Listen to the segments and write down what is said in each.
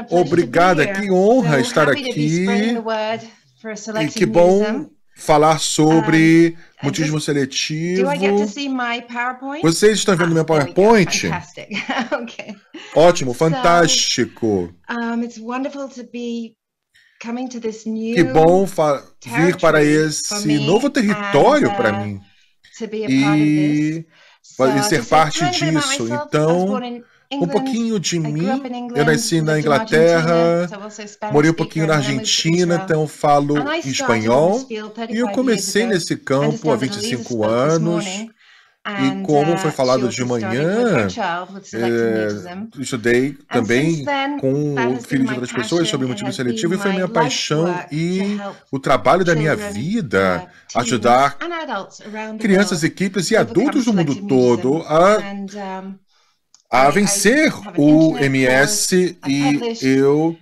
Obrigada, que honra estar aqui. E que bom falar sobre mutismo seletivo. Vocês estão vendo meu PowerPoint? Ótimo, fantástico. Que bom vir para esse novo território para mim e ser parte disso. Então, um pouquinho de mim, eu nasci na Inglaterra, morei um pouquinho na Argentina, então falo espanhol. E eu comecei nesse campo há 25 anos. E como foi falado de manhã, estudei também com filhos de outras pessoas sobre mutismo seletivo e foi minha paixão e o trabalho da minha vida ajudar crianças, equipes e adultos do mundo todo a vencer o MS e eu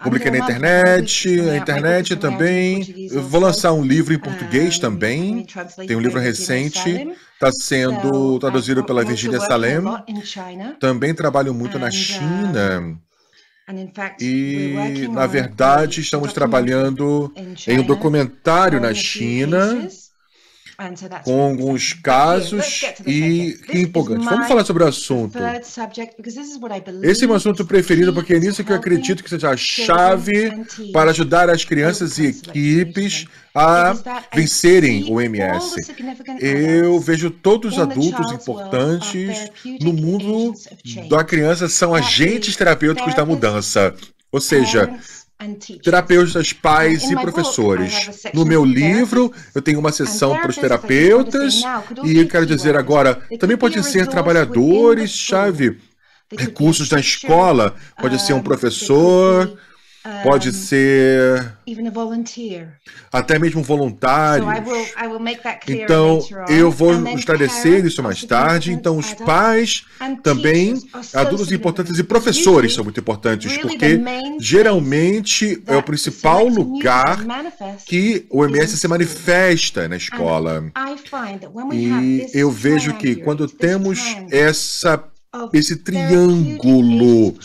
publiquei na internet, a internet também. Eu vou lançar um livro em português também. Tem um livro recente, está sendo traduzido pela Virginia Salem. Também trabalho muito na China. E, na verdade, estamos trabalhando em um documentário na China, com alguns casos e que empolgante. Vamos falar sobre o assunto. Esse é o meu assunto preferido porque é nisso que eu acredito que seja a chave para ajudar as crianças e equipes a vencerem o MS. Eu vejo todos os adultos importantes no mundo da criança são agentes terapêuticos da mudança. Ou seja, terapeutas, pais e professores. No meu livro, eu tenho uma seção para os terapeutas e eu quero dizer agora, também podem ser trabalhadores, chave, recursos da escola, pode ser um professor, pode ser até mesmo voluntários. Então, eu vou esclarecer isso mais tarde. Então, os pais também, adultos importantes e professores são muito importantes, porque geralmente é o principal lugar que o MS se manifesta na escola. E eu vejo que quando temos esse triângulo,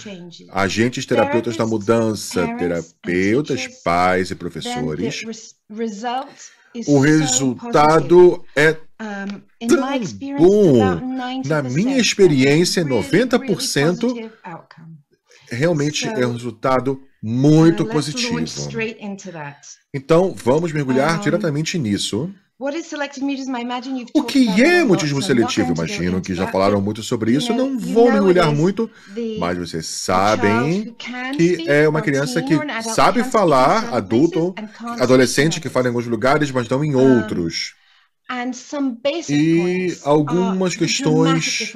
agentes terapeutas da mudança, terapeutas, pais e professores, o resultado é tão bom. Na minha experiência, 90% realmente é um resultado muito positivo. Então, vamos mergulhar diretamente nisso. O que é mutismo seletivo? Imagino que já falaram muito sobre isso, não vou mergulhar muito, mas vocês sabem que é uma criança que sabe falar, adulto, adolescente que fala em alguns lugares, mas não em outros. E algumas questões,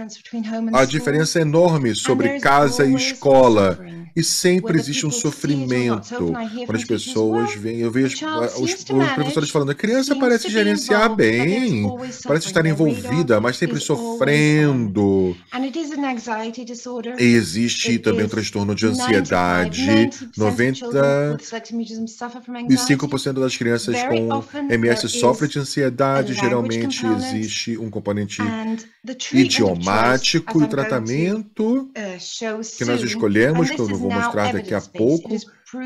a diferença é enorme sobre casa e escola. E sempre existe um sofrimento. Quando as pessoas vêm, eu vejo os professores falando, a criança parece gerenciar bem, parece estar envolvida, mas sempre sofrendo. E existe também um transtorno de ansiedade. 95% das crianças com MS sofrem de ansiedade. Geralmente existe um componente idiomático e tratamento que nós escolhemos, que eu vou mostrar daqui a pouco,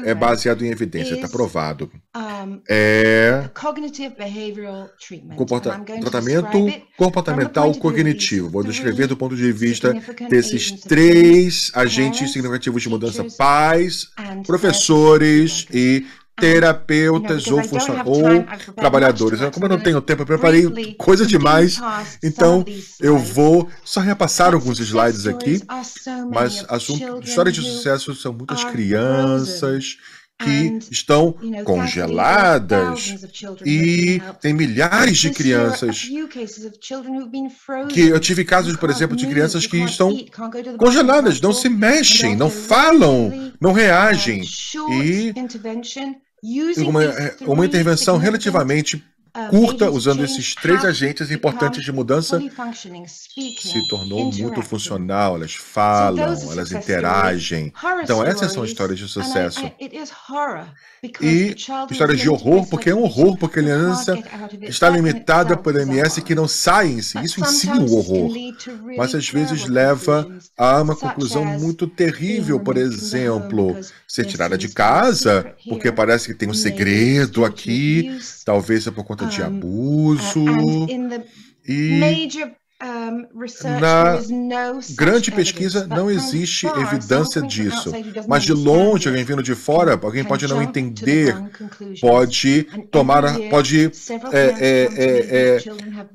é baseado em evidência, está provado. É tratamento comportamental cognitivo. Vou descrever do ponto de vista desses três agentes significativos de mudança: pais, professores e terapeutas ou trabalhadores. Como eu não tenho tempo, eu preparei coisa demais, então eu vou só repassar alguns slides aqui, mas histórias de sucesso são muitas crianças que estão congeladas e tem milhares de crianças que eu tive casos, por exemplo, de crianças que estão congeladas, não se mexem, não falam, não reagem e uma intervenção relativamente curta, usando esses 3 agentes importantes de mudança, se tornou muito funcional. Elas falam, elas interagem. Então, essas são histórias de sucesso. E histórias de horror, porque é um horror, porque a criança está limitada por MS que não sai em si. Isso em si é um horror. Mas às vezes leva a uma conclusão muito terrível, por exemplo, ser tirada de casa, porque parece que tem um segredo aqui, talvez é por conta de abuso. E na grande pesquisa não existe evidência disso, mas de longe, alguém vindo de fora, alguém pode não entender, pode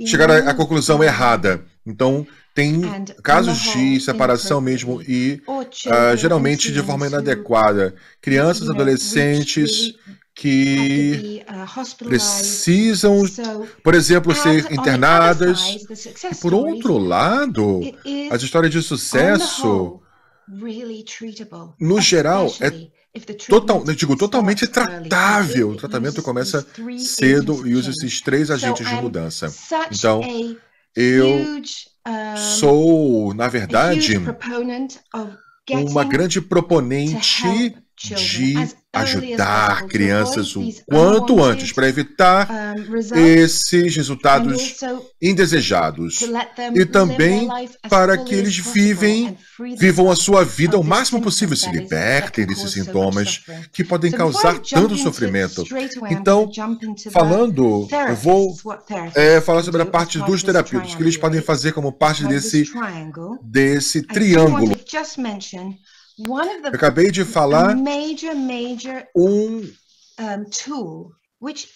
chegar à conclusão errada. Então, tem casos de separação mesmo e geralmente de forma inadequada. Crianças, adolescentes que precisam, por exemplo, ser internadas. E, por outro lado, as histórias de sucesso, no geral, totalmente tratável. O tratamento começa cedo e usa esses 3 agentes de mudança. Então, eu sou, na verdade, uma grande proponente de ajudar crianças o quanto antes para evitar esses resultados indesejados e também para que eles vivam a sua vida o máximo possível, se libertem desses sintomas que podem causar tanto sofrimento. Então, eu vou falar sobre a parte dos terapeutas, que eles podem fazer como parte desse triângulo. Eu acabei de falar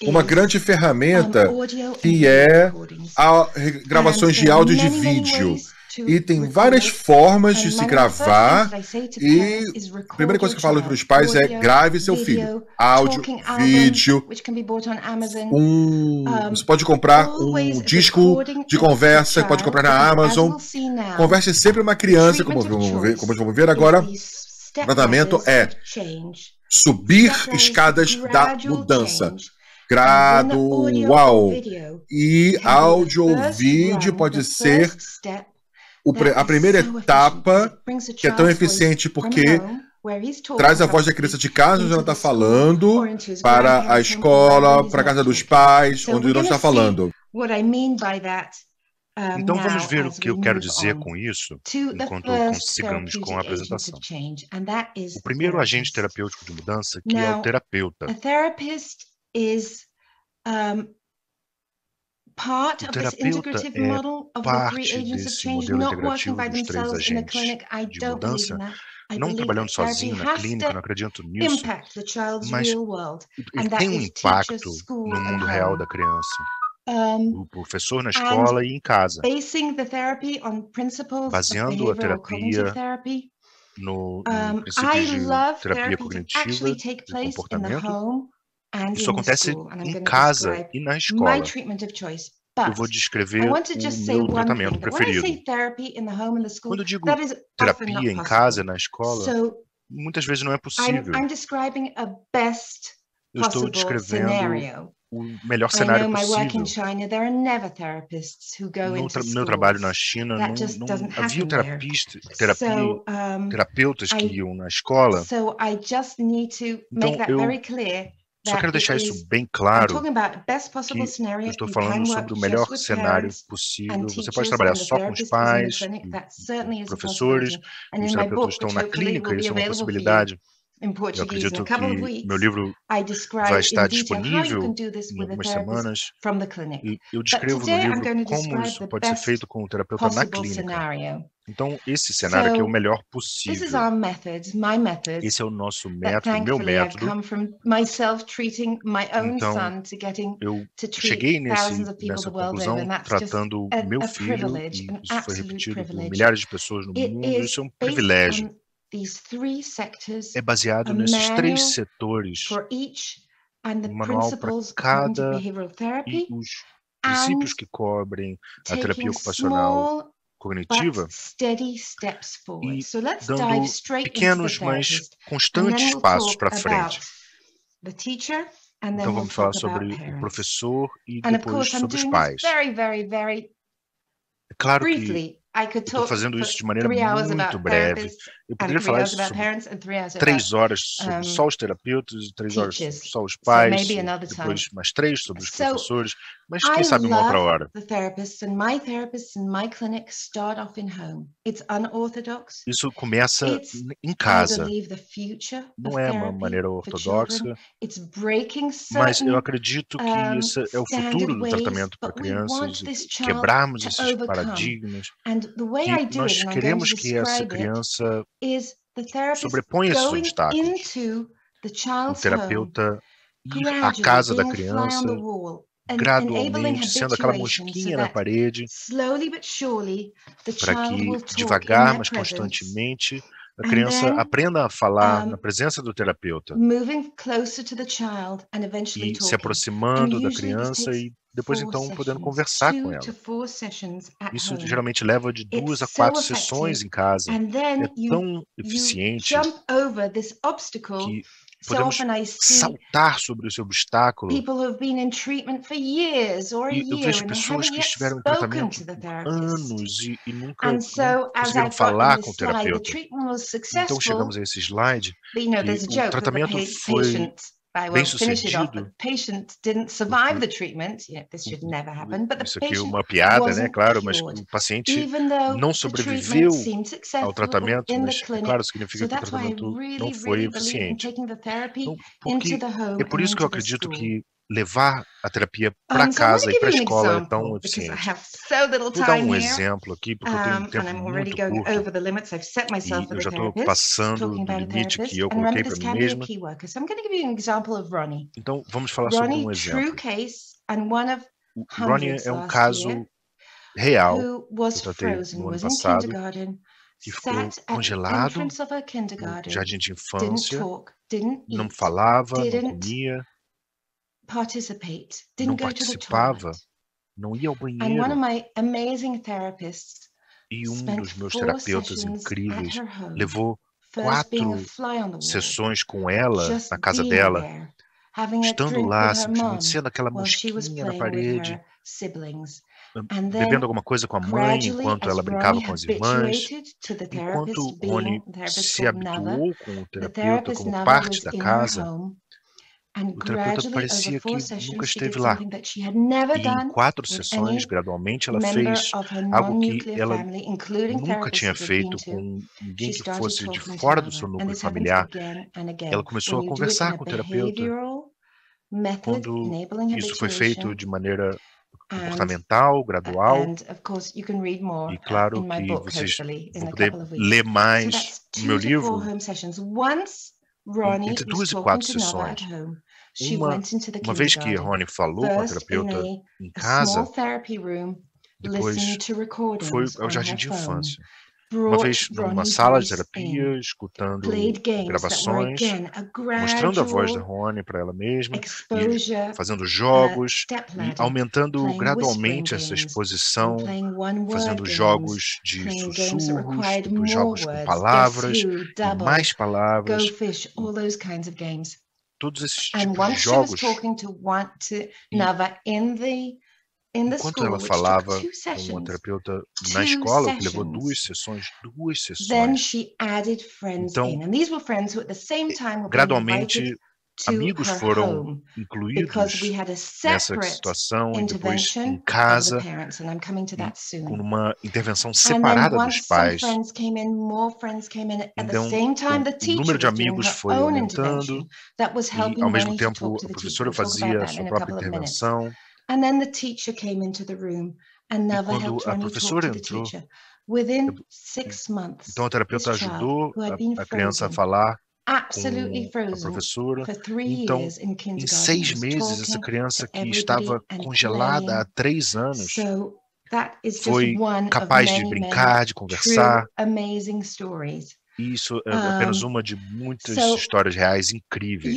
uma grande ferramenta que é gravações de áudio e de vídeo. E tem várias formas de se gravar. E a primeira coisa que eu falo para os pais é: grave seu filho. Áudio, vídeo. Você pode comprar um disco de conversa, pode comprar na Amazon. Converse sempre uma criança, como vamos ver agora. O tratamento é subir escadas da mudança. Gradual. E áudio ou vídeo pode ser a primeira etapa, que é tão eficiente porque traz a voz da criança de casa, onde ela está falando, para a escola, para a casa dos pais, onde não está falando. Então vamos ver o que eu quero dizer com isso, enquanto consigamos com a apresentação. O primeiro agente terapêutico de mudança, que é o terapeuta. O terapeuta é parte desse modelo integrativo dos 3 agentes de mudança, não trabalhando sozinho na clínica, eu não acredito nisso, mas ele tem um impacto no mundo real da criança. O professor na escola e em casa, baseando a terapia no princípio de terapia cognitiva, de comportamento. Isso acontece em casa e na escola. Eu vou descrever o meu tratamento preferido. Quando eu digo terapia em casa, na escola, muitas vezes não é possível. Eu estou descrevendo o melhor cenário possível. No meu trabalho na China, não havia terapeutas que iam na escola. Então, eu só quero deixar isso bem claro, que eu estou falando sobre o melhor cenário possível. Você pode trabalhar só com os pais, professores, os terapeutas estão na clínica, isso é uma possibilidade. Eu acredito que meu livro vai estar disponível em algumas semanas. E eu descrevo no livro como isso pode ser feito com o terapeuta na clínica. Então, esse cenário aqui é o melhor possível. Esse é o nosso método, meu método. Então, eu cheguei nessa conclusão tratando o meu filho, e isso foi repetido por milhares de pessoas no mundo. Isso é um privilégio. É baseado nesses 3 setores, um manual para cada e os princípios que cobrem a terapia ocupacional cognitiva e dando pequenos, mas constantes passos para frente. Então vamos falar sobre o professor e depois sobre os pais. É claro que eu estou fazendo isso de maneira muito breve. Eu poderia falar isso sobre 3 horas sobre só os terapeutas, 3 horas sobre só os pais, depois mais 3 sobre os professores, mas quem sabe uma outra hora. Isso começa em casa. Não é uma maneira ortodoxa, mas eu acredito que esse é o futuro do tratamento para crianças, quebrarmos esses paradigmas, que nós queremos que essa criança sobreponha esses obstáculos. O terapeuta ir à casa da criança, gradualmente, sendo aquela mosquinha na parede, para que, devagar, mas constantemente, a criança aprenda a falar na presença do terapeuta, e se aproximando da criança e depois, então, podendo conversar com ela. Isso geralmente leva de 2 a 4 sessões em casa. É tão eficiente que podemos saltar sobre esse obstáculo. E eu vejo pessoas que estiveram em tratamento por anos e nunca conseguiram falar com o terapeuta. Então chegamos a esse slide e o tratamento foi bem sucedido. Isso aqui é uma piada, né? Claro, mas o paciente não sobreviveu ao tratamento, mas claro, significa que o tratamento não foi eficiente. Então, é por isso que eu acredito que levar a terapia para casa e para a escola é tão eficiente. Vou dar um exemplo aqui, porque eu tenho um tempo muito curto e eu já estou passando do limite que eu coloquei para mim mesma. Então, vamos falar sobre um exemplo. O Ronnie é um caso real que eu tratei no ano passado, que ficou congelado no jardim de infância, não falava, não comia, não participava, não ia ao banheiro. E um dos meus terapeutas incríveis levou 4 sessões com ela na casa dela, estando lá, simplesmente sendo aquela mosquinha na parede, bebendo alguma coisa com a mãe enquanto ela brincava com as irmãs. Enquanto Ronnie se habituou com o terapeuta como parte da casa, o terapeuta parecia que nunca esteve lá. E em 4 sessões, gradualmente, ela fez algo que ela nunca tinha feito com ninguém que fosse de fora do seu núcleo familiar. Ela começou a conversar com o terapeuta. Quando isso foi feito de maneira comportamental, gradual, e claro que vocês vão poder ler mais no meu livro, entre 2 e 4 sessões. Uma vez que Ronnie falou com a terapeuta em casa, depois foi ao jardim de infância. Uma vez numa sala de terapia, escutando gravações, mostrando a voz da Ronnie para ela mesma, e fazendo jogos, e aumentando gradualmente essa exposição, fazendo jogos de sussurros, depois jogos com palavras, e mais palavras. Todos esses tipos de jogos. Enquanto ela falava com a terapeuta na escola, que levou 2 sessões. Então, gradualmente, amigos foram incluídos nessa situação e depois em casa, com uma intervenção separada dos pais. Então, o número de amigos foi aumentando e, ao mesmo tempo, a professora fazia a sua própria intervenção. E quando a professora entrou, então a terapeuta ajudou a criança a falar com a professora. Então, em 6 meses, essa criança que estava congelada há 3 anos foi capaz de brincar, de conversar. isso é apenas uma de muitas histórias reais incríveis.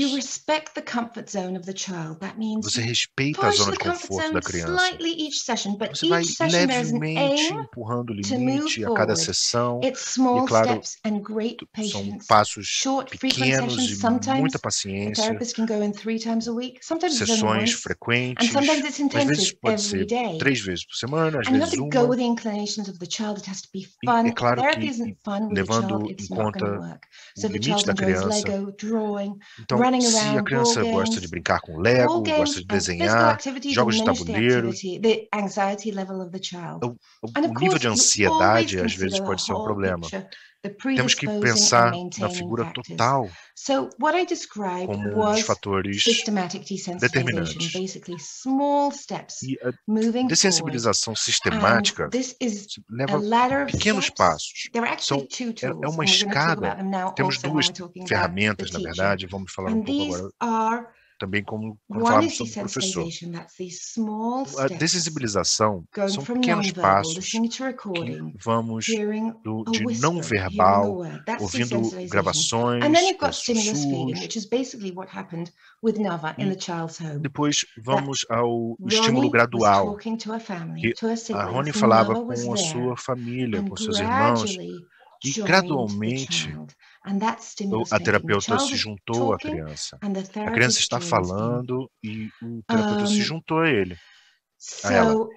Você respeita a zona de conforto da criança. Você vai levemente empurrando o limite a cada sessão. E, claro, são passos pequenos e muita paciência. Sessões frequentes. Às vezes pode ser 3 vezes por semana, às vezes uma. E é claro que, levando em conta o limite da criança. Então, se a criança gosta de brincar com Lego, gosta de desenhar, jogos de tabuleiro, o nível de ansiedade às vezes pode ser um problema. Temos que pensar na figura total como um dos fatores determinantes. E a dessensibilização sistemática leva pequenos passos. É uma escada. Temos 2 ferramentas, na verdade, vamos falar um pouco agora também quando falamos sobre o professor. A dessensibilização são pequenos passos que vamos de não verbal, ouvindo gravações, sussurros. Depois vamos ao estímulo gradual, que a Ronnie falava com a sua família, com seus irmãos, e gradualmente a terapeuta se juntou à criança. A criança está falando e o terapeuta se juntou a ele, a ela.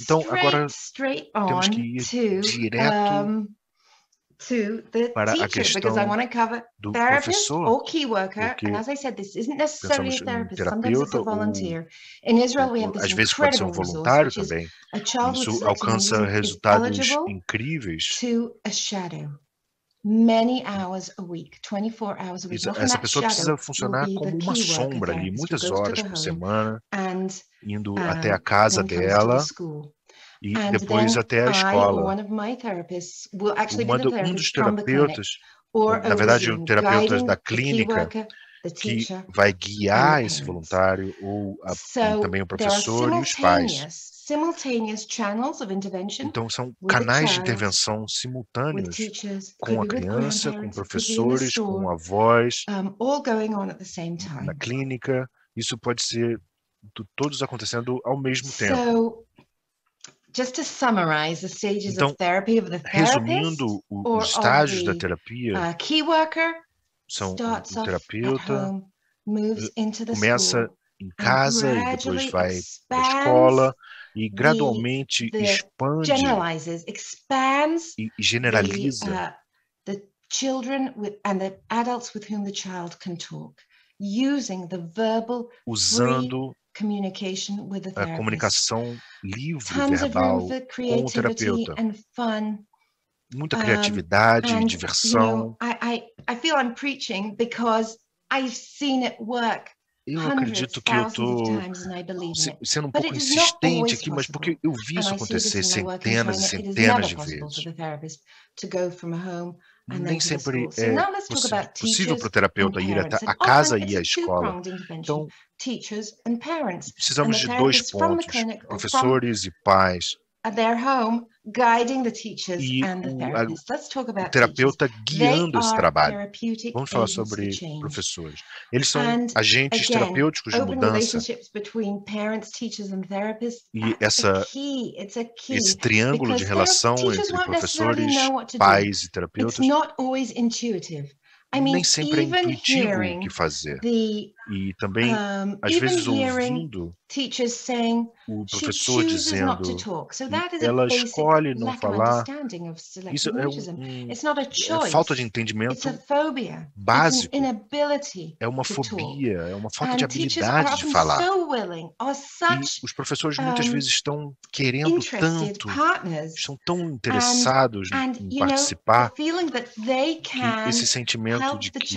Então, agora temos que ir direto para a questão do professor, porque pensamos em terapeuta ou às vezes pode ser um voluntário também. Isso alcança resultados incríveis. Essa pessoa precisa funcionar como uma sombra ali, muitas horas por semana, indo até a casa dela e depois até a escola. Um dos terapeutas, na verdade, o terapeuta da clínica, que vai guiar esse voluntário, ou também o professor e os pais. Então, são canais de intervenção simultâneos com a criança, com professores, com avós, na clínica. Isso pode ser todos acontecendo ao mesmo tempo. Então, resumindo os estágios da terapia, são o terapeuta começa em casa e depois vai para a escola e gradualmente expande e generaliza usando a comunicação livre, verbal, com o terapeuta. Muita criatividade, diversão. Eu acredito que eu estou sendo um pouco insistente aqui, mas porque eu vi isso acontecer centenas e centenas de vezes. Nem sempre é possível para o terapeuta ir até a casa e a escola. Então, precisamos de 2 pontos, professores e pais. E o terapeuta guiando esse trabalho. Vamos falar sobre professores. Eles são agentes terapêuticos de mudança. E esse triângulo de relação entre professores, pais e terapeutas nem sempre é intuitivo o que fazer. E também, às vezes, ouvindo o professor dizendo ela escolhe não falar. Isso é falta de entendimento básico. É uma fobia, é uma falta de habilidade de falar. E os professores muitas vezes estão querendo tanto, estão tão interessados em participar, que esse sentimento de que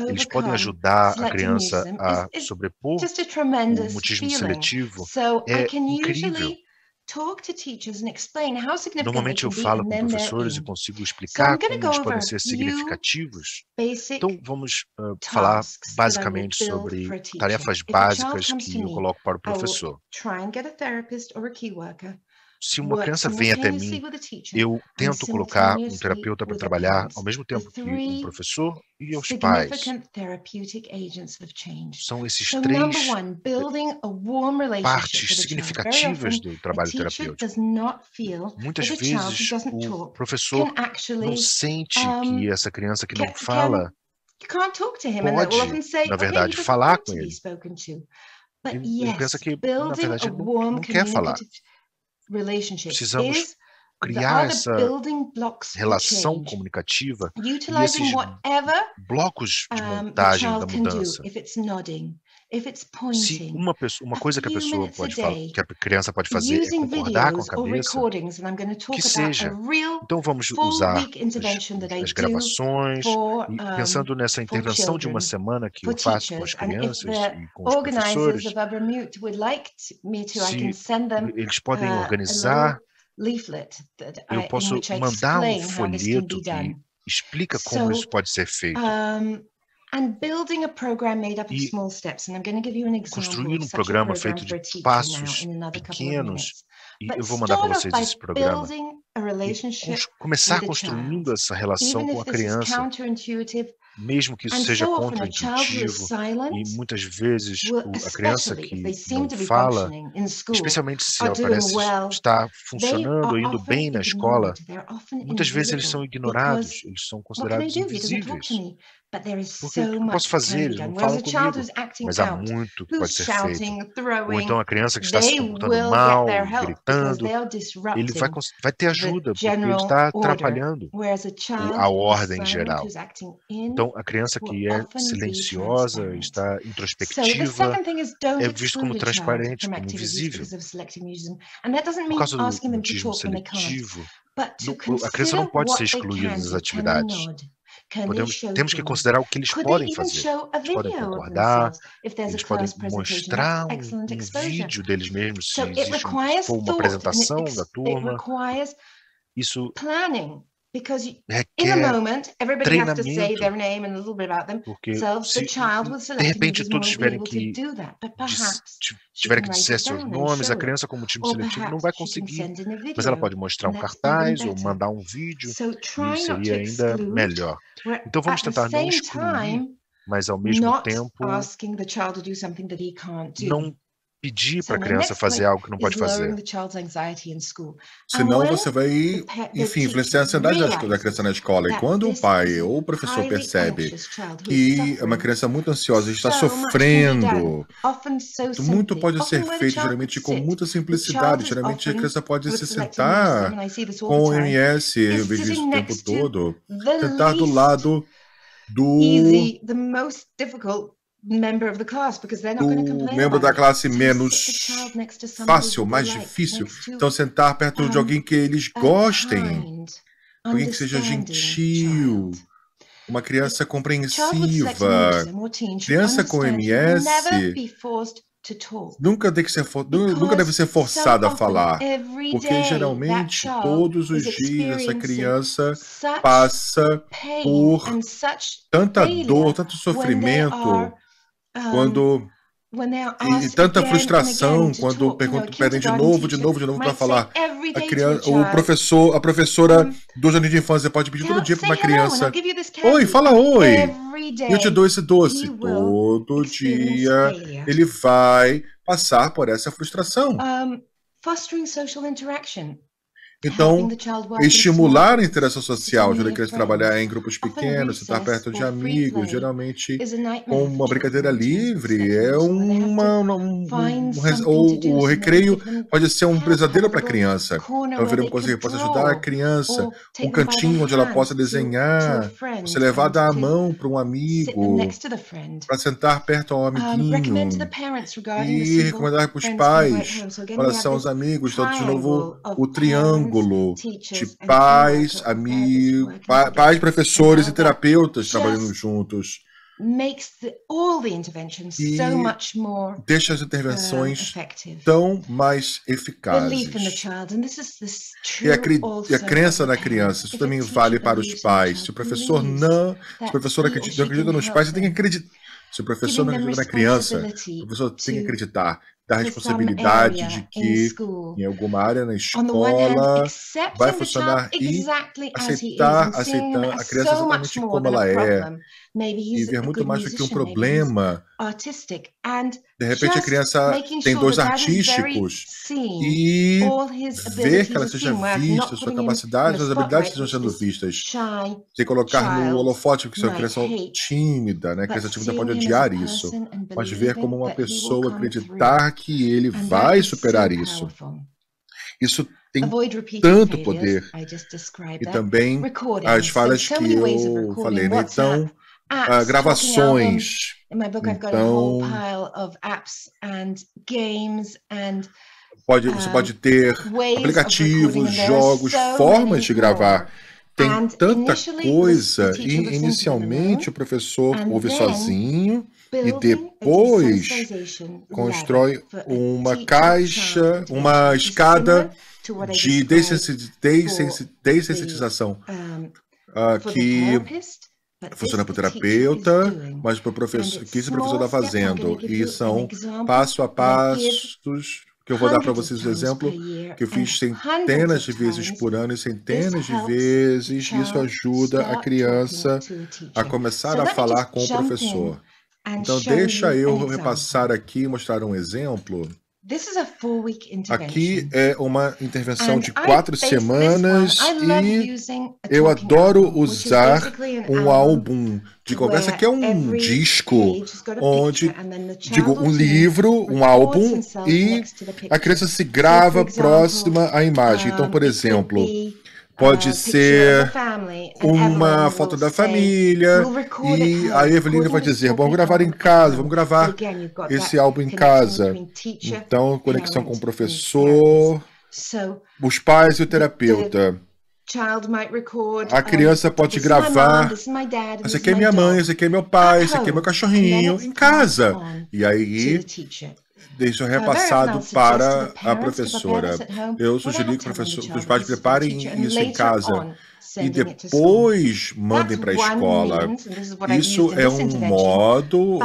eles podem ajudar a criança a sobrepor o mutismo seletivo é incrível. Normalmente eu falo com professores e consigo explicar como eles podem ser significativos. Então vamos falar basicamente sobre tarefas básicas que eu coloco para o professor. Se uma criança vem até mim, eu tento colocar um terapeuta para trabalhar ao mesmo tempo que um professor e os pais. São esses três partes significativas do trabalho terapêutico. Muitas vezes o professor não sente que essa criança que não fala pode, na verdade, falar com ele. Ele pensa que, na verdade, ele não quer falar. Precisamos criar essa relação comunicativa e esses blocos de montagem da mudança. Se uma coisa que a pessoa pode falar, que a criança pode fazer é concordar com a cabeça, que seja. Então vamos usar as gravações, e pensando nessa intervenção de uma semana que eu faço com as crianças e com os professores, se eles podem organizar, eu posso mandar um folheto que explica como isso pode ser feito. E construir um programa feito de passos pequenos, e eu vou mandar para vocês esse programa, e começar construindo essa relação com a criança, mesmo que isso seja contra-intuitivo, e muitas vezes a criança que não fala, especialmente se ela parece estar funcionando, indo bem na escola, muitas vezes eles são ignorados, eles são considerados invisíveis. Porque o que eu posso fazer? Eles não falam comigo, mas há muito que pode ser feito. Ou então a criança que está se comportando mal, gritando, ele vai ter ajuda, porque ele está atrapalhando a ordem geral. Então, a criança que é silenciosa, está introspectiva, é visto como transparente, como invisível. Por causa do mutismo seletivo, a criança não pode ser excluída das atividades. Temos que considerar o que eles podem fazer. Eles podem concordar, eles podem mostrar um vídeo deles mesmos, se existe uma apresentação da turma. Isso requer treinamento, porque se de repente todos tiverem que dizer seus nomes, a criança como time seletivo não vai conseguir, mas ela pode mostrar um cartaz ou mandar um vídeo, e seria ainda melhor. Então vamos tentar não excluir, mas ao mesmo tempo não pedir para a criança fazer algo que não pode fazer. Senão você vai, enfim, influenciar a ansiedade da criança na escola. E quando o pai ou o professor percebe que é uma criança muito ansiosa e está sofrendo, muito pode ser feito, geralmente com muita simplicidade. Geralmente a criança pode se sentar com o MS, eu vejo isso o tempo todo, sentar do lado do membro da classe menos fácil, mais difícil. Então, sentar perto de alguém que eles gostem, alguém que seja gentil, uma criança compreensiva. Criança com MS nunca deve ser forçada a falar, porque geralmente todos os dias essa criança passa por tanta dor, tanto sofrimento, e tanta frustração quando pedem de novo para falar. A professora do jardim de infância pode pedir todo dia para uma criança: oi, fala oi, e eu te dou esse doce. Todo dia ele vai passar por essa frustração. Então, estimular a interação social, ajuda a criança a trabalhar em grupos pequenos, estar perto de amigos, geralmente com uma brincadeira livre, o recreio pode ser um pesadelo para a criança. Então, ver uma coisa que possa ajudar a criança, um cantinho onde ela possa desenhar, você levar dar a mão para um amigo, para sentar perto ao amiguinho, e recomendar para os pais, em relação aos amigos, então, de novo, o triângulo de pais, amigos, pais, professores e terapeutas trabalhando juntos. E deixa as intervenções tão mais eficazes. E a crença na criança, isso também vale para os pais. Se o professor não acredita nos pais, você tem que acreditar. Se o professor não acredita na criança, o professor tem que acreditar. da responsabilidade de que em alguma área na escola vai funcionar e aceitar a criança exatamente como ela é e ver muito mais do que um problema. De repente a criança tem dons artísticos e ver que ela seja vista, sua capacidade, suas habilidades estejam sendo vistas, sem colocar no holofote que é uma criança tímida, né? A criança tímida pode odiar isso, mas ver como uma pessoa, acreditar que ele vai superar isso. Isso tem tanto poder. E também as falhas que eu falei, né? Então, gravações. Então, você pode ter aplicativos, jogos, formas de gravar. Tem tanta coisa e inicialmente o professor ouve sozinho e depois constrói uma escada de dessensitização que funciona para o terapeuta, mas para o professor, que esse professor está fazendo. E são passo a passos que eu vou dar para vocês um exemplo que eu fiz centenas de vezes por ano e centenas de vezes. Isso ajuda a criança a começar a falar com o professor. Então, deixa eu repassar aqui e mostrar um exemplo. Aqui é uma intervenção de 4 semanas e eu adoro usar um álbum de conversa, que é um disco, onde, um livro, um álbum, e a criança se grava próxima à imagem. Então, por exemplo, pode ser uma foto da família e a Eveline vai dizer, vamos gravar em casa, vamos gravar esse álbum em casa. Então, conexão com o professor, os pais e o terapeuta. A criança pode gravar, esse aqui é minha mãe, esse aqui é meu pai, esse aqui é meu cachorrinho, em casa. E aí, deixa repassado para a professora. Eu sugeri que os pais preparem isso em casa e depois mandem para a escola. Isso é um modo,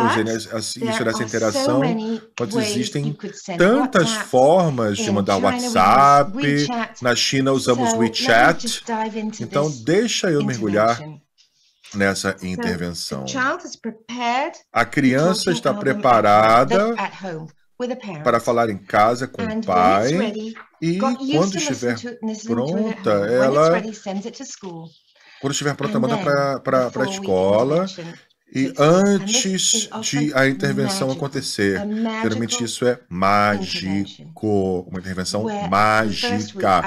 isso dessa interação, mas existem tantas formas de mandar WhatsApp. Na China usamos WeChat. Então, deixa eu mergulhar nessa intervenção. A criança está preparada para falar em casa com o pai e quando estiver pronta, manda para a escola. E antes de a intervenção acontecer, geralmente isso é mágico, uma intervenção mágica,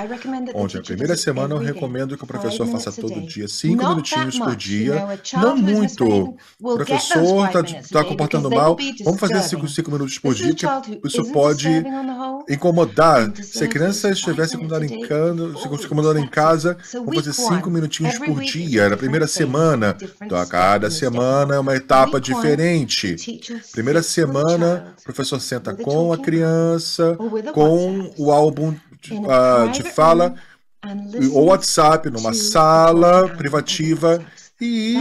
onde a primeira semana eu recomendo que o professor faça todo dia, 5 minutinhos por dia, não muito. O professor está comportando mal, vamos fazer 5 minutos por dia, porque isso pode incomodar. Se a criança estiver se incomodando em casa, vamos fazer 5 minutinhos por dia, na primeira semana. Então, a cada semana é uma etapa diferente. Primeira semana, o professor senta com a criança, com o álbum de fala, ou WhatsApp, numa sala privativa, e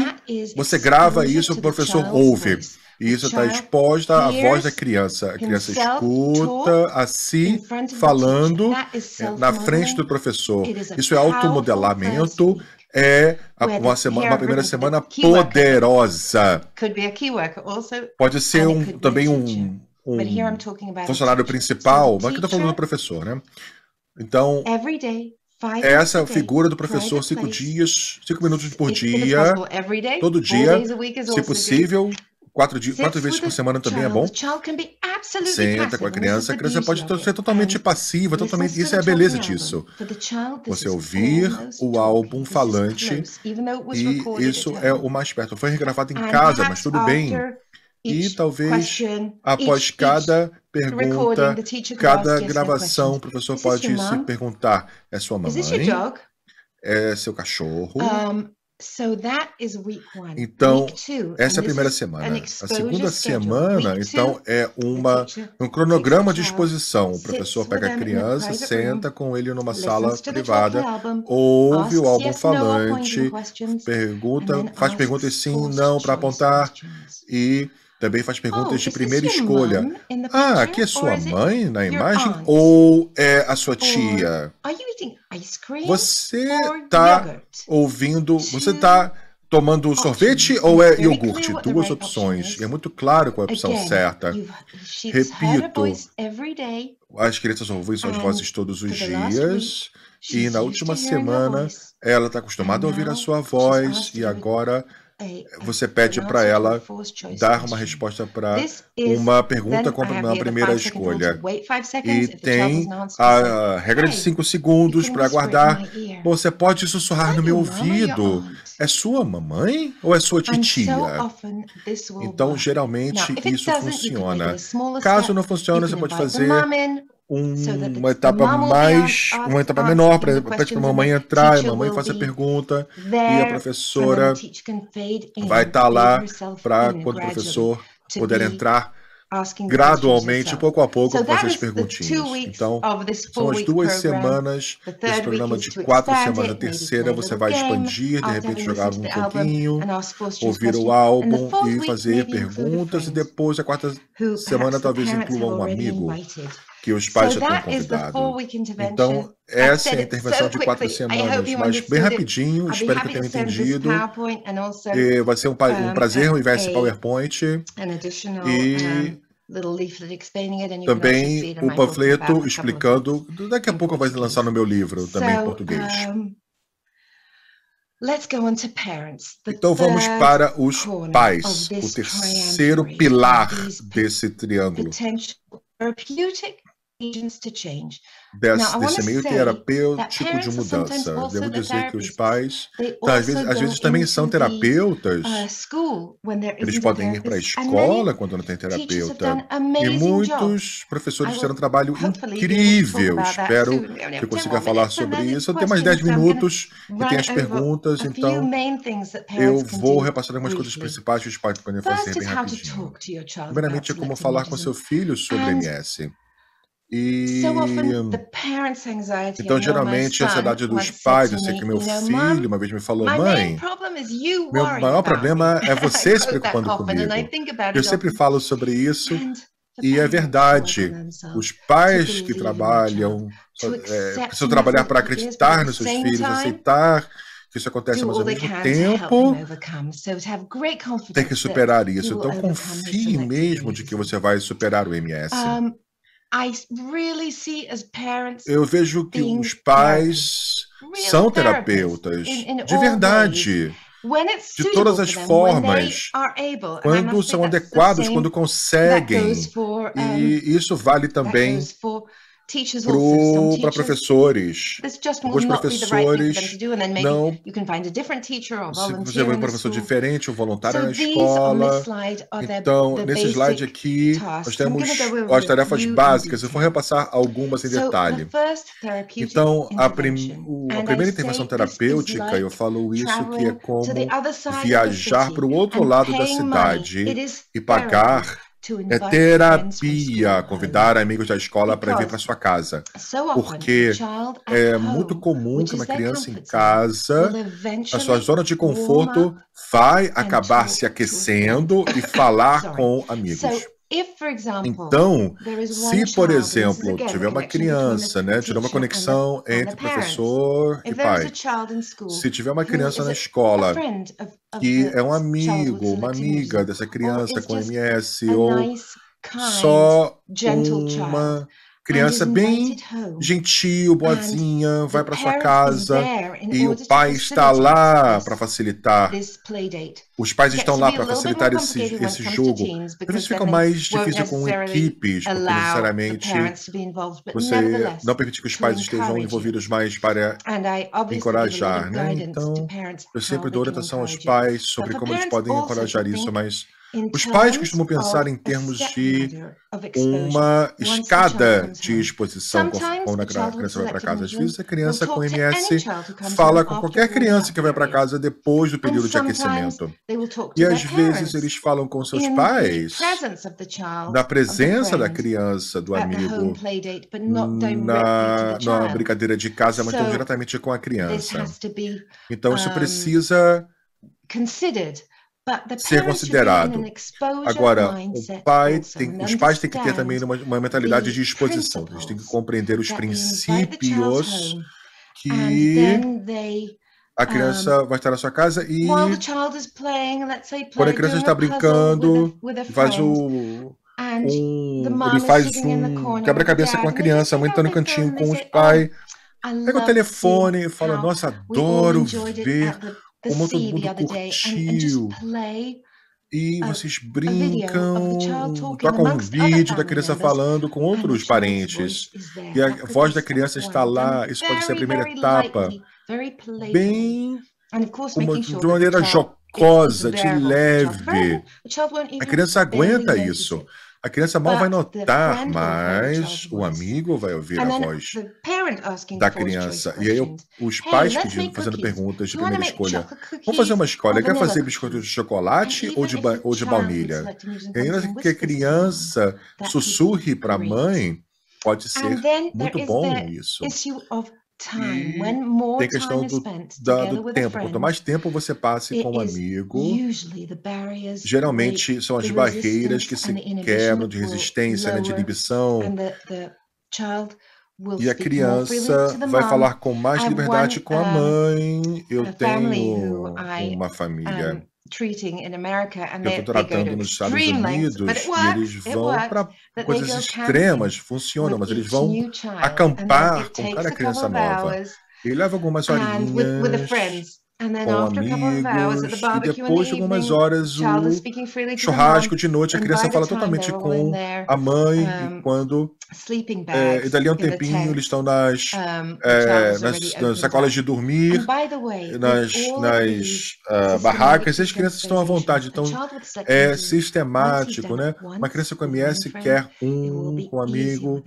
você grava isso, o professor ouve. E isso está exposta à voz da criança. A criança escuta a si falando na frente do professor. Isso é automodelamento. É uma primeira semana poderosa. Pode ser também um funcionário principal, mas aqui eu estou falando do professor, né? Então, essa é a figura do professor, 5 minutos por dia, todo dia, se possível. 4 vezes por semana também é bom. Senta com a criança pode ser totalmente passiva, isso é a beleza disso. Você ouvir o álbum falante, e isso é o mais perto. Foi regravado em casa, mas tudo bem. E talvez, após cada pergunta, cada gravação, o professor pode se perguntar, é sua mamãe? É seu cachorro? Então, essa é a primeira semana. A segunda semana, então, é um cronograma de exposição. O professor pega a criança, senta com ele numa sala privada, ouve o álbum falante, faz perguntas sim, não, para apontar, e também faz perguntas de primeira escolha. Ah, aqui é sua mãe na imagem ou é a sua tia? Você está ouvindo, você está tomando sorvete ou é iogurte? Duas opções. E é muito claro qual é a opção certa. Repito, as crianças ouvem suas vozes todos os dias. E na última semana, ela está acostumada a ouvir a sua voz e agora você pede para ela dar uma resposta para uma pergunta como uma primeira escolha. E tem a regra de 5 segundos para aguardar. Você pode sussurrar no meu ouvido. É sua mamãe ou é sua titia? Então, geralmente, isso funciona. Caso não funcione, você pode fazer uma etapa menor, para a mamãe entrar, a mamãe faz a pergunta e a professora vai estar lá para, quando o professor puder entrar, gradualmente, pouco a pouco, fazer as perguntinhas. Então, são as 2 semanas desse programa de 4 semanas. A terceira você vai expandir, de repente jogar um pouquinho, ouvir o álbum e fazer perguntas, e depois a 4ª semana talvez inclua um amigo que os pais já tenham convidado. Então, essa é a intervenção de 4 semanas, mas bem rapidinho, espero que tenham entendido. E vai ser um prazer enviar esse PowerPoint. E também o panfleto explicando, daqui a pouco vai lançar no meu livro, também em português. Então vamos para os pais, o terceiro pilar desse triângulo. Desse meio terapêutico de mudança. Devo dizer que os pais, às vezes também são terapeutas. Eles podem ir para a escola quando não tem terapeuta. E muitos professores fizeram um trabalho incrível. Espero que eu consiga falar sobre isso. Eu tenho mais 10 minutos e tem as perguntas, então eu vou repassar algumas coisas principais que os pais podem fazer bem rapidinho. Primeiramente, é como falar com seu filho sobre MS. Então, geralmente, a ansiedade dos pais, eu sei que meu filho uma vez me falou, mãe, meu maior problema é você se preocupando comigo. Eu sempre falo sobre isso e é verdade. Os pais que trabalham, precisam trabalhar para acreditar nos seus filhos, aceitar que isso acontece, mas ao mesmo tempo tem que superar isso. Então, confie mesmo de que você vai superar o MS. Eu vejo que os pais são terapeutas, de verdade, de todas as formas, quando são adequados, quando conseguem, e isso vale também para professores. Alguns professores não. Se você vai um professor diferente, um voluntário na escola. Então, nesse slide aqui, nós temos as tarefas básicas. Eu vou repassar algumas em detalhe. Então, a primeira intervenção terapêutica, eu falo isso, que é como viajar para o outro lado da cidade e pagar. É terapia convidar amigos da escola para vir para sua casa, porque é muito comum que uma criança em casa, a sua zona de conforto vai acabar se aquecendo e falar com amigos. Então, se, por exemplo, tiver uma criança, tiver uma conexão entre professor e pai, se tiver uma criança na escola que é um amigo, uma amiga dessa criança com MS, ou só uma criança bem gentil, boazinha, vai para sua casa e o pai está lá para facilitar. Os pais estão lá para facilitar esse jogo. Às vezes fica mais difícil com equipes, porque necessariamente você não permite que os pais estejam envolvidos mais para encorajar, Então, eu sempre dou orientação aos pais sobre como eles podem encorajar isso, mas os pais costumam pensar em termos de uma escada de exposição quando a criança vai para casa. Às vezes a criança com MS fala com qualquer criança que vai para casa depois do período de aquecimento. E às vezes eles falam com seus pais na presença da criança, do amigo, na brincadeira de casa, mas não diretamente com a criança. Então isso precisa ser considerado. Agora, os pais têm que ter também uma mentalidade de exposição. Eles têm que compreender os princípios que a criança vai estar na sua casa e quando a criança está brincando, ele faz um quebra-cabeça com a criança, a mãe está no cantinho com os pais, pega o telefone e fala, nossa, adoro ver como todo mundo curtiu. E vocês brincam, tocam um vídeo da criança falando com outros parentes. E a voz da criança está lá, isso pode ser a primeira etapa. Bem, de maneira jocosa, de leve. A criança aguenta isso. A criança mal vai notar, mas o amigo vai ouvir a voz da criança. E aí os pais pedindo, fazendo perguntas de primeira escolha. Vamos fazer uma escolha. Quer fazer biscoito de chocolate ou de baunilha? E ainda que a criança sussurre para a mãe, pode ser muito bom isso. E tem questão do tempo. Quanto mais tempo você passe com um amigo, geralmente são as barreiras que se quebram de resistência, né, de inibição. E a criança vai falar com mais liberdade com a mãe. Eu tenho uma família que eu estou tratando nos Estados Unidos e eles vão para coisas extremas, funcionam, mas eles vão acampar com cada criança nova. E leva algumas horinhas com amigos e depois de algumas horas o churrasco de noite, a criança fala totalmente com a mãe e quando e dali a um tempinho eles estão nas sacolas de dormir, nas barracas, e as crianças estão à vontade. Então é sistemático, né? Uma criança com MS quer com um amigo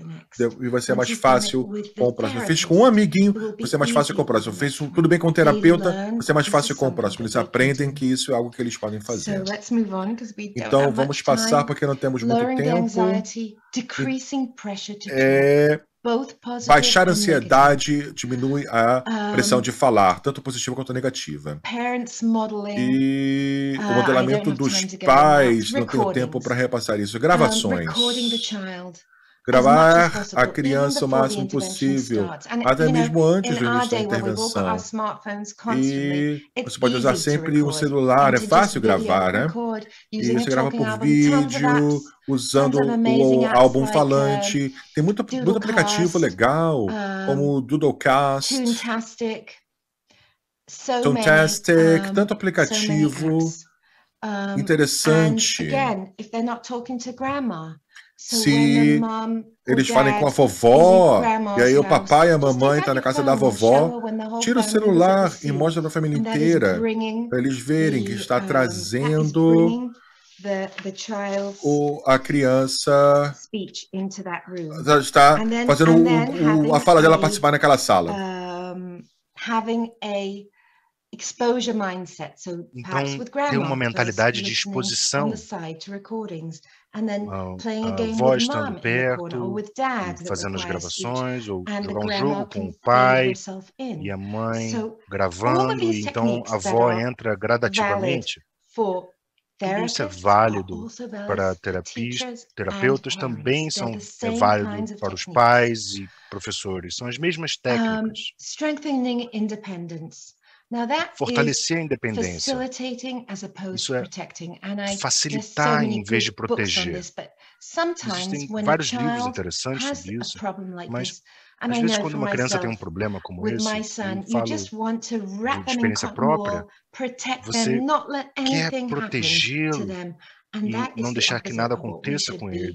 e vai ser mais fácil com o próximo. Fez com um amiguinho, vai ser mais fácil com o próximo. Fez tudo bem com o terapeuta, vai ser mais fácil com o próximo. Eles aprendem que isso é algo que eles podem fazer. Então vamos passar porque não temos muito tempo. Baixar a ansiedade diminui a pressão de falar, tanto positiva quanto negativa. E o modelamento dos pais, não tenho tempo para repassar isso. Gravações. Gravar a criança o máximo possível, até mesmo antes do início da intervenção. E você pode usar sempre um celular, é fácil gravar, né? E você grava por vídeo, usando o álbum falante. Tem muito aplicativo legal, como o Doodlecast, Tontastic, tanto aplicativo interessante. Se eles falem com a vovó, e aí o papai e a mamãe estão na casa da vovó, tira o celular e mostra para a família inteira, para eles verem que está trazendo a criança, está fazendo a fala dela participar naquela sala. Então, ter uma mentalidade de exposição. A avó estando perto, fazendo as gravações, ou jogar um jogo com o pai e a mãe gravando, e então a avó entra gradativamente. Tudo isso é válido para terapeutas, também é válido para os pais e professores. São as mesmas técnicas. Fortalecer a independência. Isso é facilitar em vez de proteger. Existem vários livros interessantes sobre isso, mas às vezes quando uma criança tem um problema como esse, eu falo de experiência própria, você quer protegê-lo e não deixar que nada aconteça com ele.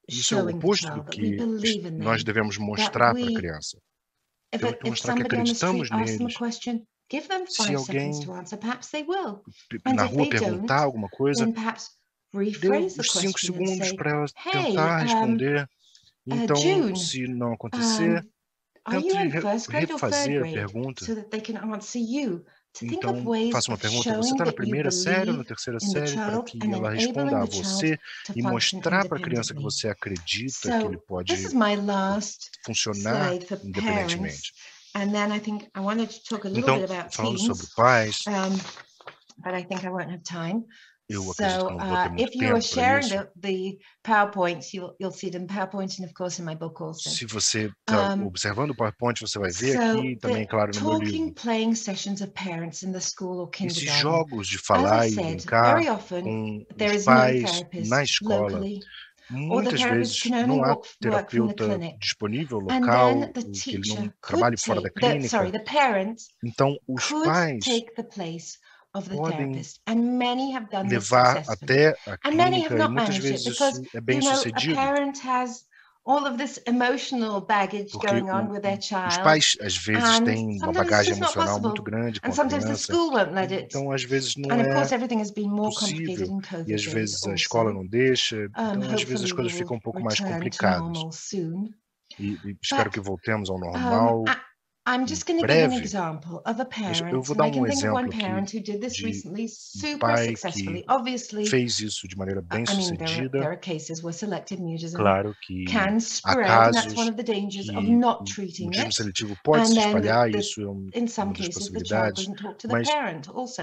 Isso é o oposto do que nós devemos mostrar para a criança. Temos que mostrar que acreditamos neles. Se alguém na rua perguntar alguma coisa, dê uns 5 segundos para ela tentar responder. Então, se não acontecer, tente refazer a pergunta. Então, faça uma pergunta. Você está na primeira série ou na terceira série? Para que ela responda a você e mostrar para a criança que você acredita que ele pode funcionar independentemente. Então, falando sobre pais, but I think I won't have time. Eu acredito que não vou ter muito if you are tempo para sharing isso. the PowerPoints, you'll see them PowerPoint and of course in my book also. Se você está observando o PowerPoint, você vai ver aqui também, claro, no meu livro. Playing sessions of parents in the school or Esses kindergarten. jogos de falar e brincar com os pais na escola. Muitas vezes não há terapeuta disponível local, que ele não trabalhe fora da clínica. Então, os pais podem levar até a clínica e muitas vezes isso é bem sucedido. All of this emotional baggage going on with their child. Os pais às vezes têm uma bagagem emocional muito grande com a criança. Então às vezes não é possível e às vezes a escola não deixa. Então às vezes as coisas ficam um pouco mais complicadas. E espero que voltemos ao normal. I'm just going to give an example of a parent. Eu vou dar exemplo aqui de um pai que fez isso de maneira bem sucedida. Claro que há casos que o mutismo seletivo pode se espalhar, isso é uma das possibilidades, mas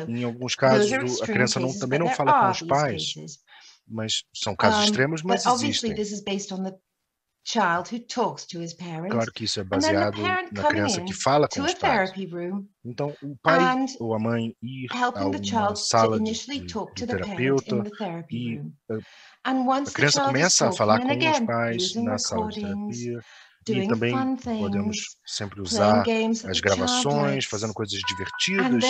em alguns casos a criança também não fala com os pais, mas são casos extremos, mas existem. Claro que isso é baseado na criança que fala com os pais. Então, o pai ou a mãe ir a uma sala de terapeuta e a criança começa a falar com os pais na sala de terapia. E também podemos sempre usar as gravações, fazendo coisas divertidas,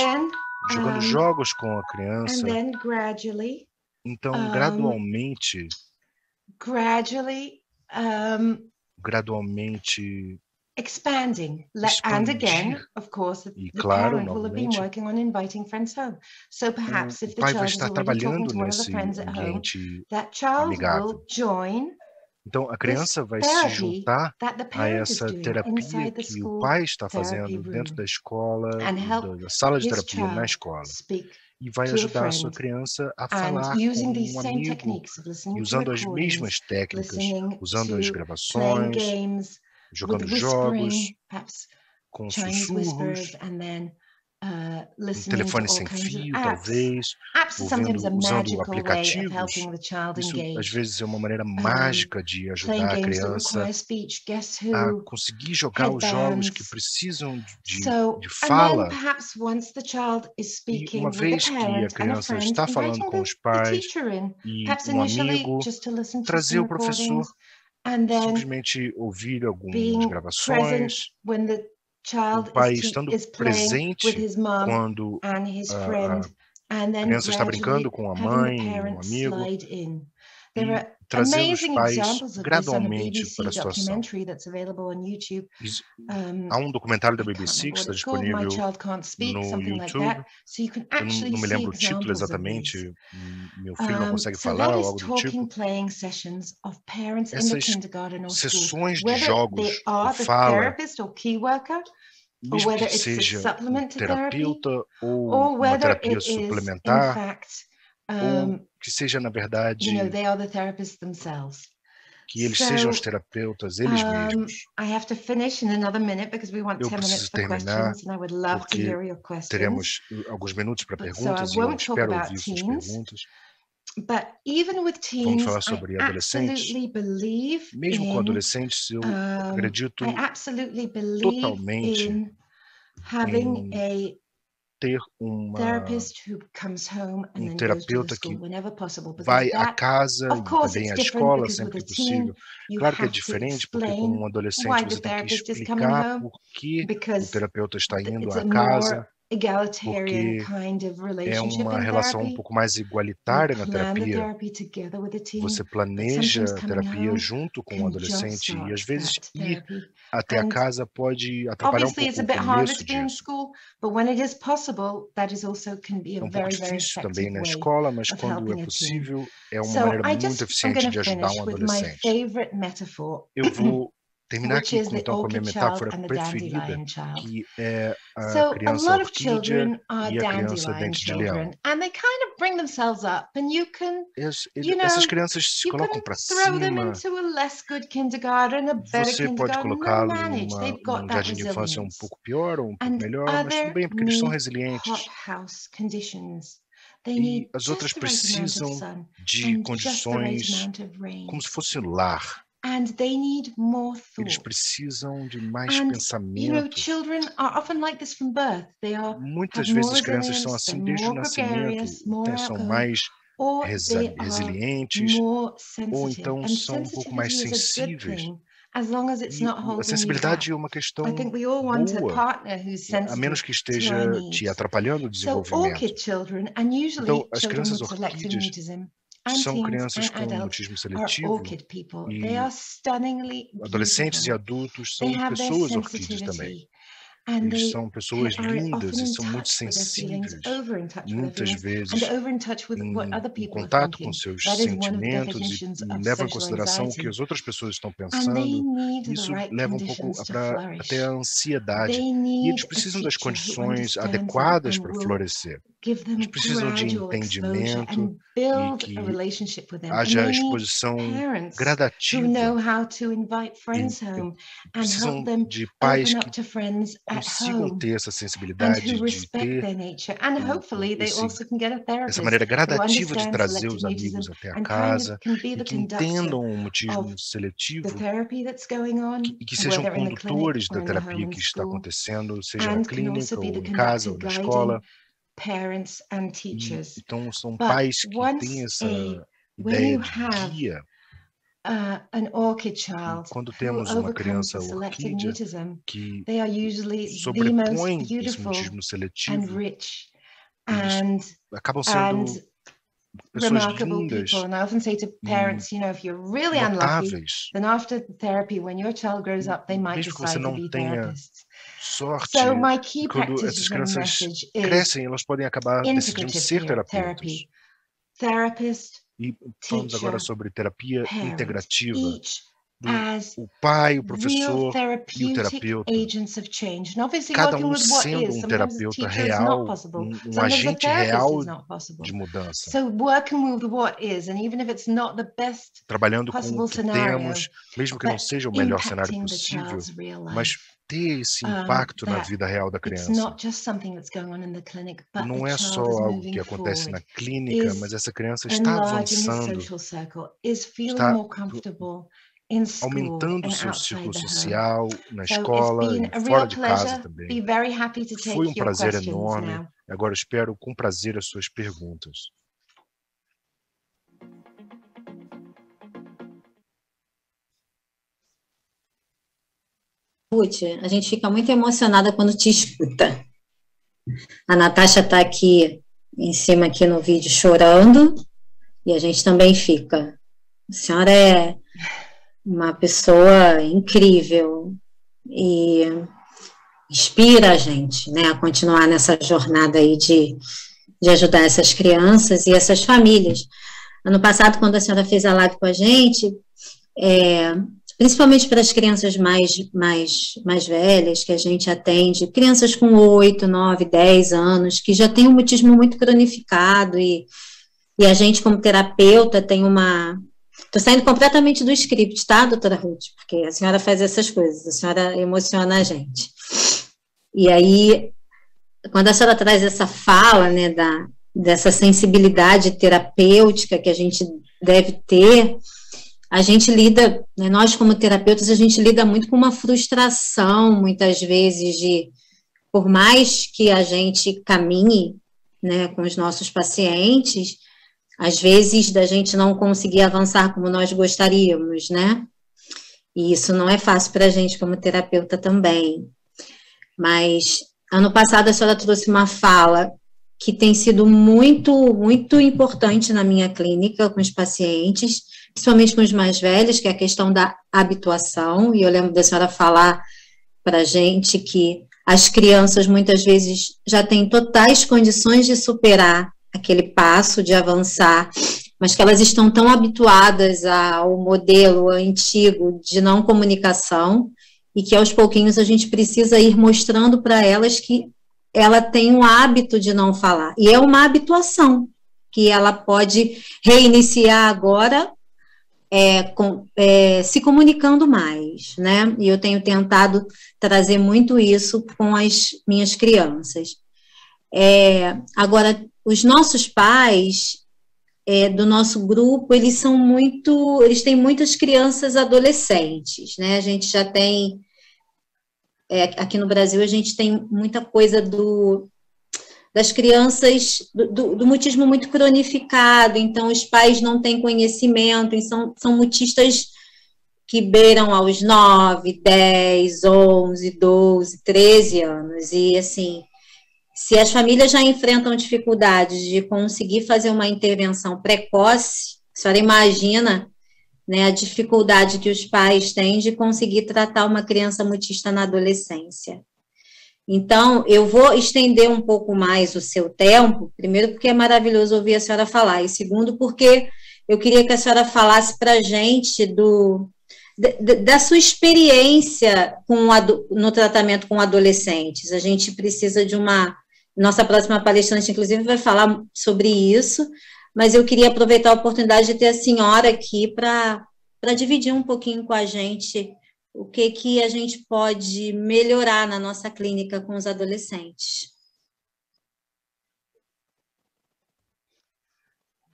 jogando jogos com a criança. Então, gradualmente, expanding. And again, of course, the parent will have been working on inviting friends home. So perhaps if the child is already talking to one of the friends at home, that child will join. Então, a criança vai se juntar a essa terapia que o pai está fazendo dentro da escola, da sala de terapia na escola. E vai ajudar a sua criança a falar com um amigo, e usando as mesmas técnicas, usando as gravações, jogando jogos, com sussurros, um telefone sem fio, talvez, usando aplicativos. Isso, às vezes, é uma maneira mágica de ajudar a criança a conseguir jogar os jogos que precisam de fala. E uma vez que a criança está falando com os pais e um amigo, trazer o professor, simplesmente ouvir algumas gravações, o pai estando presente quando a criança está brincando com a mãe, um amigo, e trazer os pais gradualmente para a situação. Há um documentário da BBC que está disponível no YouTube. Eu não me lembro o título exatamente, meu filho não consegue falar ou algo do tipo. Essas sessões de jogos de fala, mesmo que seja um terapeuta ou uma terapia suplementar, ou que seja, na verdade, que eles sejam os terapeutas, eles mesmos. Eu preciso terminar, porque teremos alguns minutos para perguntas e eu espero ouvir suas perguntas. Vamos falar sobre adolescentes. Mesmo com adolescentes, eu acredito totalmente em ter um terapeuta que vai à casa e também à escola sempre que possível. Claro que é diferente, porque com um adolescente você tem que explicar por que o terapeuta está indo à casa, porque é uma relação um pouco mais igualitária na terapia. Você planeja a terapia junto com o adolescente e às vezes ir até a casa pode atrapalhar um pouco o começo disso. É um pouco difícil também na escola, mas quando é possível, é uma maneira muito eficiente de ajudar um adolescente. Eu vou terminar aqui então com a minha metáfora preferida, que é a criança orquídea e a criança dente de leão. Essas crianças se colocam para cima. Você pode colocá-lo num jardim de infância um pouco pior ou um pouco melhor, mas tudo bem, porque eles são resilientes. e as outras precisam de condições como se fosse um lar. Eles precisam de mais pensamento. Muitas vezes as crianças são assim desde o nascimento, são mais resilientes, ou então são um pouco mais sensíveis. A sensibilidade é uma questão boa, a menos que esteja te atrapalhando o desenvolvimento. Então, as crianças orquídeas são crianças com mutismo seletivo e adolescentes e adultos são pessoas orquídeas também. Eles são pessoas lindas e são muito sensíveis, muitas vezes em contato com seus sentimentos e levam em consideração o que as outras pessoas estão pensando. Isso leva um pouco até a ansiedade. E eles precisam das condições adequadas para florescer. Eles precisam de entendimento e que haja exposição gradativa. Precisam de pais que consigam ter essa sensibilidade de ter essa maneira gradativa de trazer os amigos até a casa e que entendam o mutismo seletivo e que sejam condutores da terapia que está acontecendo, seja na clínica, ou em casa, ou na escola. Então, são pais que têm essa ideia de guia. Quando temos uma criança orquídea que sobrepõe esse mutismo seletivo, eles acabam sendo pessoas lindas e notáveis. Mesmo que você não tenha sorte, quando essas crianças crescem, elas podem acabar decidindo ser terapeutas. E falamos agora sobre terapia integrativa. O pai, o professor e o terapeuta. Cada um sendo um terapeuta real, um agente real de mudança. Trabalhando com o que temos, mesmo que não seja o melhor cenário possível, mas ter esse impacto na vida real da criança. Não é só algo que acontece na clínica, mas essa criança está avançando, está aumentando o seu círculo social, na escola e fora de casa também. Foi um prazer enorme. Agora espero com prazer as suas perguntas. Ruth, a gente fica muito emocionada quando te escuta. A Natasha está aqui em cima aqui no vídeo chorando e a gente também fica. A senhora é uma pessoa incrível e inspira a gente, né, a continuar nessa jornada aí de ajudar essas crianças e essas famílias. Ano passado, quando a senhora fez a live com a gente, principalmente para as crianças mais velhas que a gente atende, crianças com 8, 9, 10 anos, que já têm um mutismo muito cronificado e a gente, como terapeuta, tem uma... Estou saindo completamente do script, tá, doutora Ruth? Porque a senhora faz essas coisas, a senhora emociona a gente. E aí, quando a senhora traz essa fala, né, dessa sensibilidade terapêutica que a gente deve ter, a gente lida, né, nós como terapeutas, a gente lida muito com uma frustração, muitas vezes, por mais que a gente caminhe, né, com os nossos pacientes, às vezes da gente não conseguir avançar como nós gostaríamos, né? E isso não é fácil para a gente como terapeuta também. Mas, ano passado, a senhora trouxe uma fala que tem sido muito, muito importante na minha clínica com os pacientes, principalmente com os mais velhos, que é a questão da habituação, e eu lembro da senhora falar para a gente que as crianças muitas vezes já têm totais condições de superar aquele passo, de avançar, mas que elas estão tão habituadas ao modelo antigo de não comunicação, e que aos pouquinhos a gente precisa ir mostrando para elas que ela tem um hábito de não falar, e é uma habituação, que ela pode reiniciar agora se comunicando mais, né? E eu tenho tentado trazer muito isso com as minhas crianças. Agora, os nossos pais do nosso grupo, eles têm muitas crianças adolescentes, né? A gente já tem, aqui no Brasil, a gente tem muita coisa das crianças, do mutismo muito cronificado, então os pais não têm conhecimento, são mutistas que beiram aos 9, 10, 11, 12, 13 anos, e assim, se as famílias já enfrentam dificuldades de conseguir fazer uma intervenção precoce, a senhora imagina, né, a dificuldade que os pais têm de conseguir tratar uma criança mutista na adolescência. Então, eu vou estender um pouco mais o seu tempo, primeiro porque é maravilhoso ouvir a senhora falar, e segundo porque eu queria que a senhora falasse para a gente da sua experiência no tratamento com adolescentes. A gente precisa de nossa próxima palestrante, inclusive, vai falar sobre isso, mas eu queria aproveitar a oportunidade de ter a senhora aqui para dividir um pouquinho com a gente o que a gente pode melhorar na nossa clínica com os adolescentes.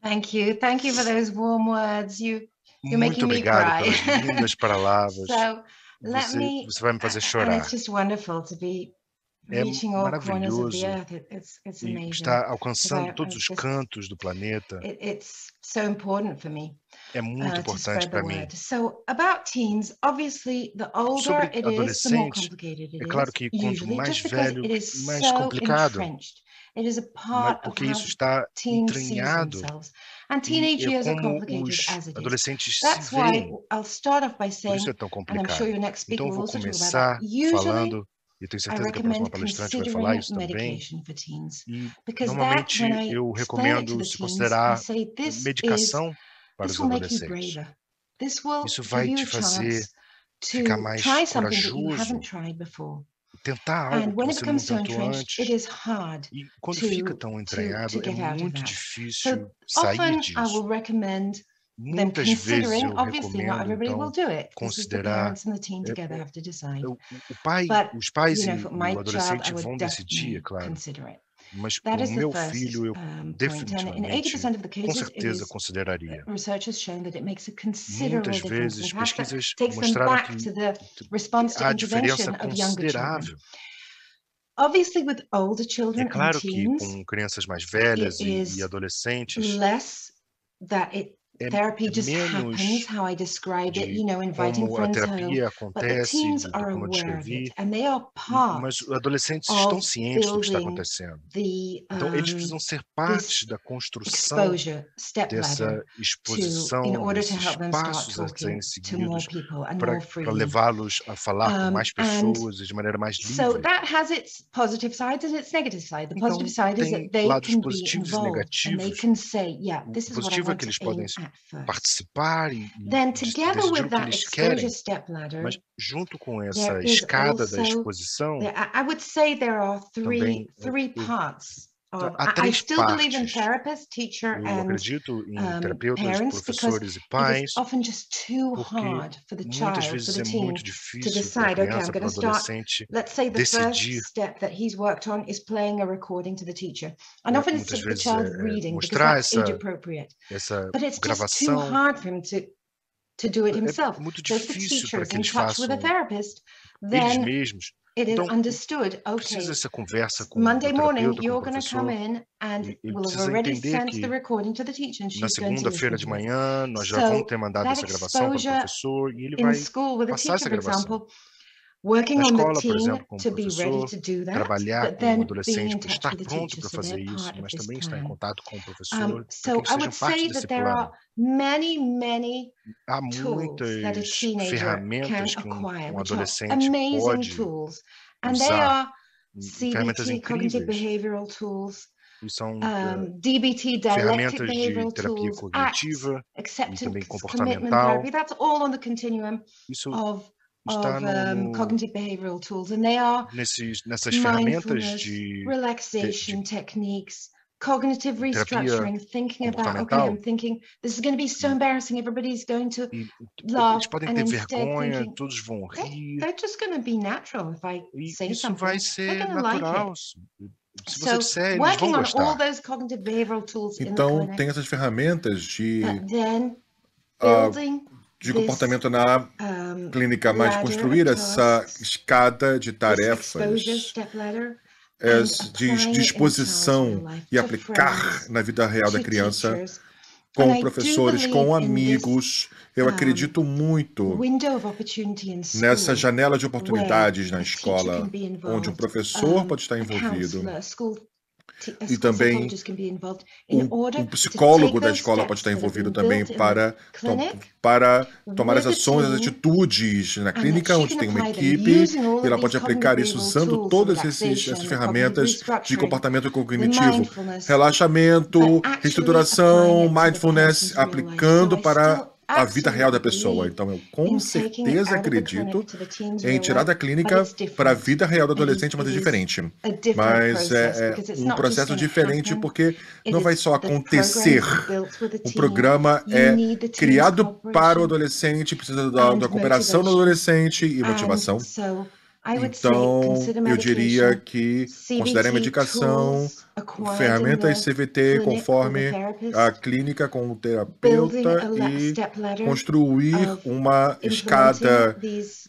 Thank you for those warm words. You're Muito obrigado pelas lindas palavras. Você vai me fazer chorar. It's just wonderful to be reaching all corners of the earth. It's amazing. Está alcançando todos os cantos do planeta. It's so important for me. É muito importante para mim. So about teens, obviously, the older it is, the more complicated it is. É claro que quanto mais velho, mais complicado. It is a part porque isso está entranhado e é como os adolescentes se veem. Por isso é tão complicado. Então eu vou começar falando, e tenho certeza que a próxima palestrante vai falar isso também, e normalmente eu recomendo se considerar medicação para os adolescentes. Isso vai te fazer ficar mais corajoso, tentar algo que você não tentou antes. E quando fica tão entranhado, é muito difícil sair disso. Muitas vezes eu recomendo, então, considerar... Os pais e o adolescente vão decidir, é claro. Mas para o meu filho, eu definitivamente, com certeza, consideraria. Muitas vezes, pesquisas mostraram que há diferença considerável. É claro que com crianças mais velhas e adolescentes, therapy just happens, how I describe it, inviting friends home. But the teens are aware of it, and they are part mas os adolescentes estão cientes do que está acontecendo. Então, eles precisam ser parte da construção dessa exposição, desses passos a serem seguidos para levá-los a falar com mais pessoas de maneira mais livre. So that has its positive sides and its negative side. The positive side is that they can be involved and they can say, yeah, this is what I want to aim at. Participar e decidir o que eles querem, mas junto com essa escada da exposição, I would say there are three parts. I still believe in therapists, teacher, eu acredito em terapeutas, professores e pais, often just too hard for the child, muitas vezes é muito difícil decide, para a criança, para o adolescente let's say the first step that he's worked on is playing a recording to the teacher. And often it's the child reading because that's age appropriate. But it's just too hard for him to do it himself. É muito so if the difícil teacher para is que in eles touch façam with a therapist, eles then mesmos. It is então, understood. Okay. Precisa essa conversa com Monday o morning, terapeuta, you're com o going to come professor. in and Ele we'll have precisa already entender sent que the recording to the teacher, and na she's going to segunda-feira listen de to it. manhã nós já So, vamos ter mandado that essa gravação para o professor e ele in vai school with a passar teacher, essa for gravação. example, working Na on the escola, por teen exemplo, como to be ready professor, to do that, trabalhar but com um then being adolescente in para touch estar with the pronto teacher, para so fazer they're isso, part of mas this também estar em plan. contato com o professor, So para que I eles would sejam parte say desse that there are plano. many Há tools that a muitas teenager ferramentas can que acquire, um which are adolescente amazing pode tools, and they usar, are ferramentas CBT, cognitive incríveis, behavioral tools, e são DBT, dialectic ferramentas de behavioral terapia tools, cognitiva ACT, e também acceptance, commitment comportamental. therapy. That's all on the continuum Isso of está cognitive behavioral tools, and they are nessas ferramentas de relaxation techniques, cognitive restructuring, thinking about, okay, I'm thinking this is going to be so embarrassing, everybody's going to laugh, eles podem and ter instead vergonha, thinking, todos vão rir. they're just going to be natural if I say Isso something. vai ser They're going to natural. like it. Se você disser, eles vão gostar. Então, tem essas ferramentas de comportamento na clínica, mas construir essa escada de tarefas, de disposição e aplicar na vida real da criança, com professores, com amigos. Eu acredito muito nessa janela de oportunidades na escola, onde um professor pode estar envolvido. E também um psicólogo da escola pode estar envolvido também para tomar as ações, as atitudes na clínica, onde tem uma equipe, e ela pode aplicar isso usando todas essas ferramentas de comportamento cognitivo, relaxamento, reestruturação, mindfulness, aplicando para a vida real da pessoa. Então, eu com certeza acredito em tirar da clínica para a vida real do adolescente, mas é diferente. Mas é um processo diferente porque não vai só acontecer. O programa é criado para o adolescente, precisa da cooperação do adolescente e motivação. Então, eu diria que considere a medicação, ferramentas CVT conforme a clínica com o terapeuta e construir uma escada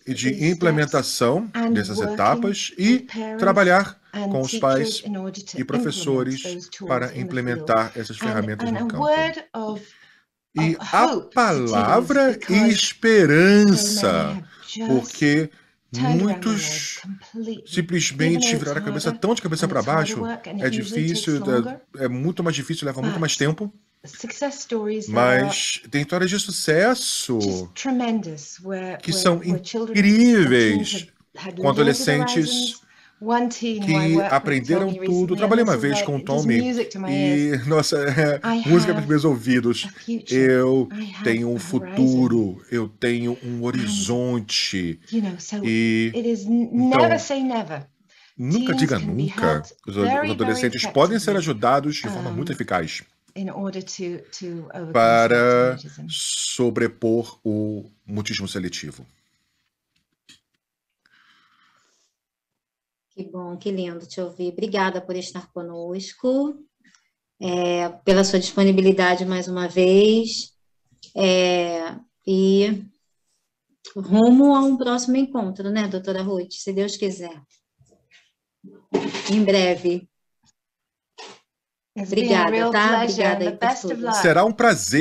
de implementação dessas etapas e trabalhar com os pais e professores para implementar essas ferramentas no campo. E a palavra esperança, porque muitos simplesmente viraram a cabeça tão de cabeça para baixo, é difícil, é muito mais difícil, leva muito mais tempo. Mas tem histórias de sucesso que são incríveis, com adolescentes que aprenderam tudo. Trabalhei uma vez com o Tommy e, nossa, música para os meus ouvidos. Eu tenho um futuro, eu tenho um horizonte. E, então, nunca diga nunca. Os adolescentes podem ser ajudados de forma muito eficaz para sobrepor o mutismo seletivo. Que bom, que lindo te ouvir. Obrigada por estar conosco, pela sua disponibilidade mais uma vez, e rumo a um próximo encontro, né, doutora Ruth, se Deus quiser. Em breve. Obrigada, tá? Obrigada aí por tudo. Será um prazer.